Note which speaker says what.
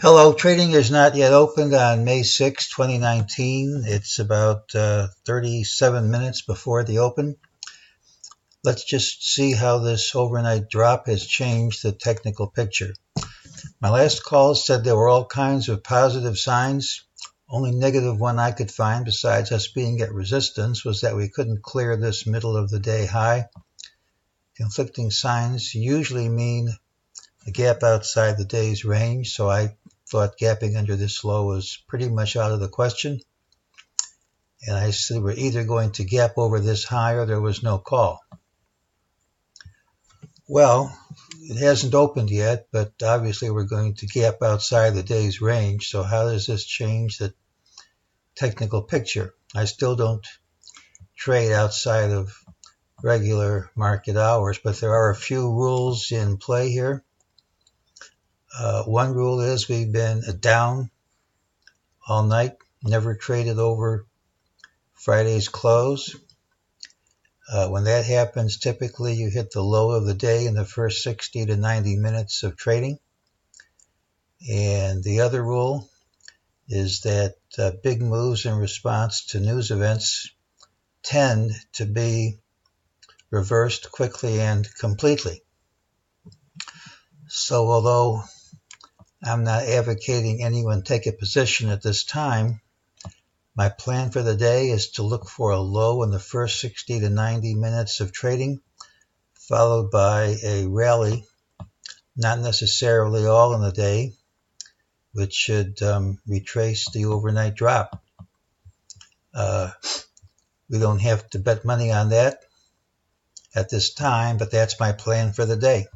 Speaker 1: Hello, trading is not yet opened on May 6, 2019. It's about 37 minutes before the open. Let's just see how this overnight drop has changed the technical picture. My last call said there were all kinds of positive signs. Only negative one I could find, besides us being at resistance, was that we couldn't clear this middle of the day high. Conflicting signs usually mean a gap outside the day's range, so I thought gapping under this low was pretty much out of the question. And I said we're either going to gap over this high or there was no call. Well, it hasn't opened yet, but obviously we're going to gap outside the day's range. So how does this change the technical picture? I still don't trade outside of regular market hours, but there are a few rules in play here. One rule is we've been down all night, never traded over Friday's close. When that happens, typically you hit the low of the day in the first 60 to 90 minutes of trading. And the other rule is that big moves in response to news events tend to be reversed quickly and completely. So although I'm not advocating anyone take a position at this time, my plan for the day is to look for a low in the first 60 to 90 minutes of trading, followed by a rally, not necessarily all in the day, which should retrace the overnight drop. We don't have to bet money on that at this time, but that's my plan for the day.